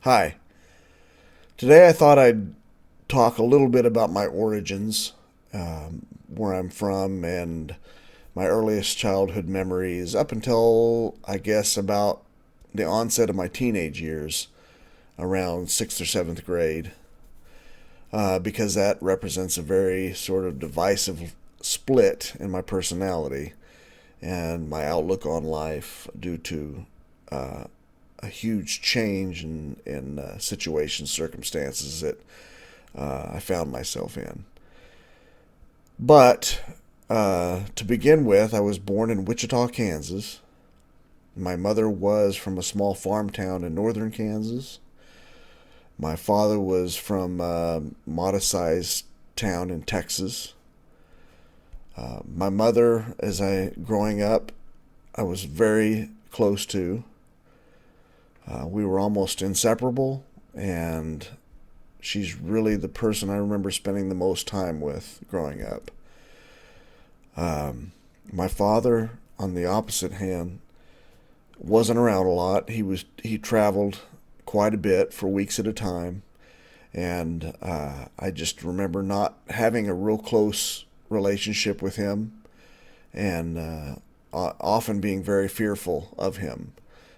Hi. Today I thought I'd talk a little bit about my origins, where I'm from, and my earliest childhood memories up until, I guess, about the onset of my teenage years, around 6th or 7th grade, because that represents a very sort of divisive split in my personality and my outlook on life due to a huge change in situations, circumstances that I found myself in. But to begin with, I was born in Wichita, Kansas. My mother was from a small farm town in northern Kansas. My father was from a modest-sized town in Texas. My mother, growing up, I was very close to. We were almost inseparable, and she's really the person I remember spending the most time with growing up. My father, on the opposite hand, wasn't around a lot. He traveled quite a bit for weeks at a time, and I just remember not having a real close relationship with him, and often being very fearful of him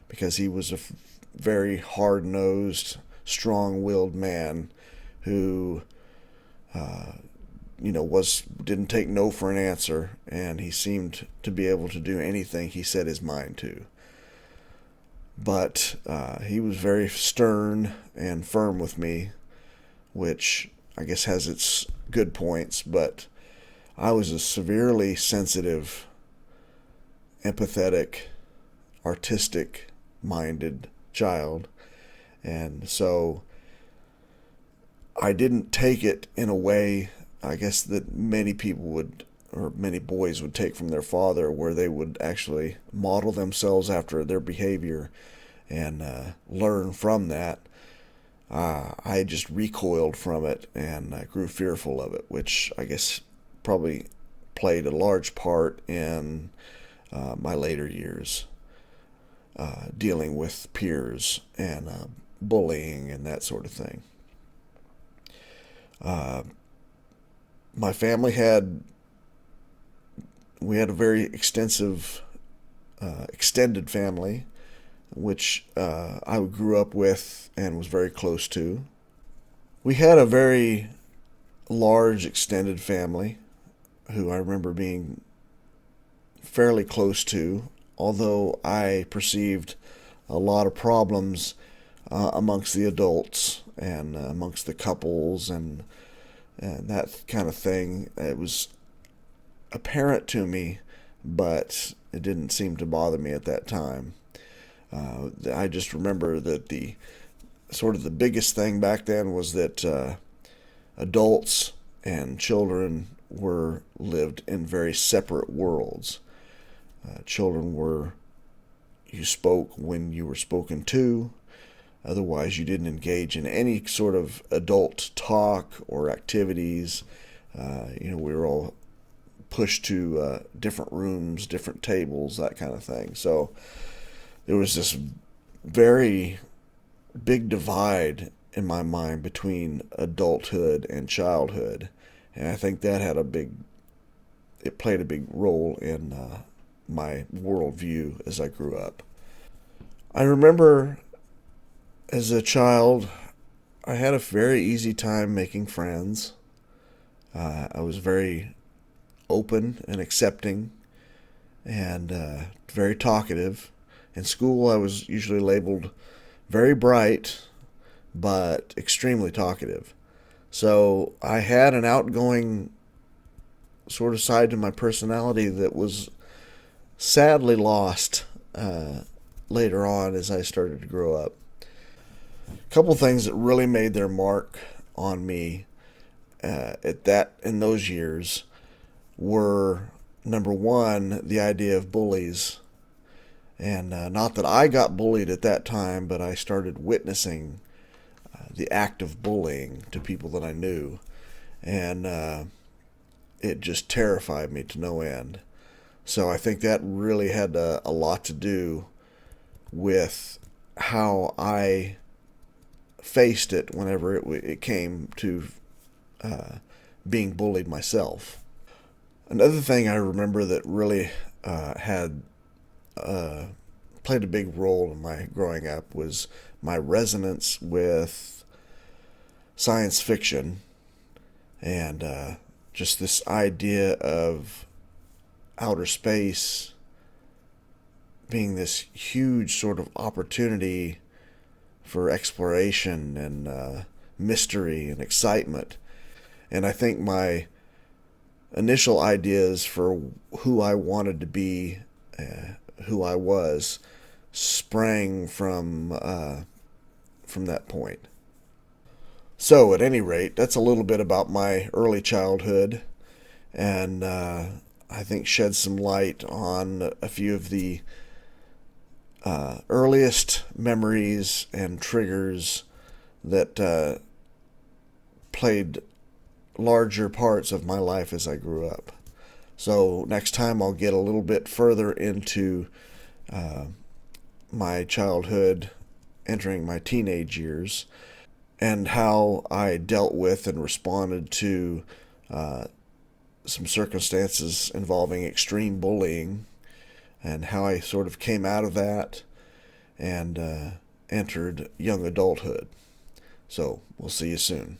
because he was a very hard-nosed, strong-willed man who, didn't take no for an answer, and he seemed to be able to do anything he set his mind to. But he was very stern and firm with me, which I guess has its good points, but I was a severely sensitive, empathetic, artistic-minded child, and so I didn't take it in a way, I guess, that many people would, or many boys would take from their father, where they would actually model themselves after their behavior and learn from that. I just recoiled from it and grew fearful of it, which I guess probably played a large part in my later years, dealing with peers and bullying and that sort of thing. My family we had a very extended family, which I grew up with and was very close to. We had a very large extended family who I remember being fairly close to, although I perceived a lot of problems amongst the adults and amongst the couples and that kind of thing. It was apparent to me, but it didn't seem to bother me at that time. I just remember that the biggest thing back then was that adults and children lived in very separate worlds. You spoke when you were spoken to. Otherwise, you didn't engage in any sort of adult talk or activities. We were all pushed to different rooms, different tables, that kind of thing. So there was this very big divide in my mind between adulthood and childhood, and I think that it played a big role in my worldview as I grew up. I remember as a child, I had a very easy time making friends. I was very open and accepting and very talkative. In school, I was usually labeled very bright, but extremely talkative. So I had an outgoing sort of side to my personality that was sadly lost later on as I started to grow up. A couple things that really made their mark on me in those years were, number one, the idea of bullies. And not that I got bullied at that time, but I started witnessing the act of bullying to people that I knew. And it just terrified me to no end. So I think that really had a lot to do with how I faced it whenever it came to being bullied myself. Another thing I remember that really had played a big role in my growing up was my resonance with science fiction and just this idea of outer space being this huge sort of opportunity for exploration and mystery and excitement. And I think my initial ideas for who I wanted to be, who I was, sprang from that point. So, at any rate, that's a little bit about my early childhood, and I think shed some light on a few of the earliest memories and triggers that played larger parts of my life as I grew up. So next time I'll get a little bit further into my childhood, entering my teenage years, and how I dealt with and responded to some circumstances involving extreme bullying, and how I sort of came out of that and entered young adulthood. So we'll see you soon.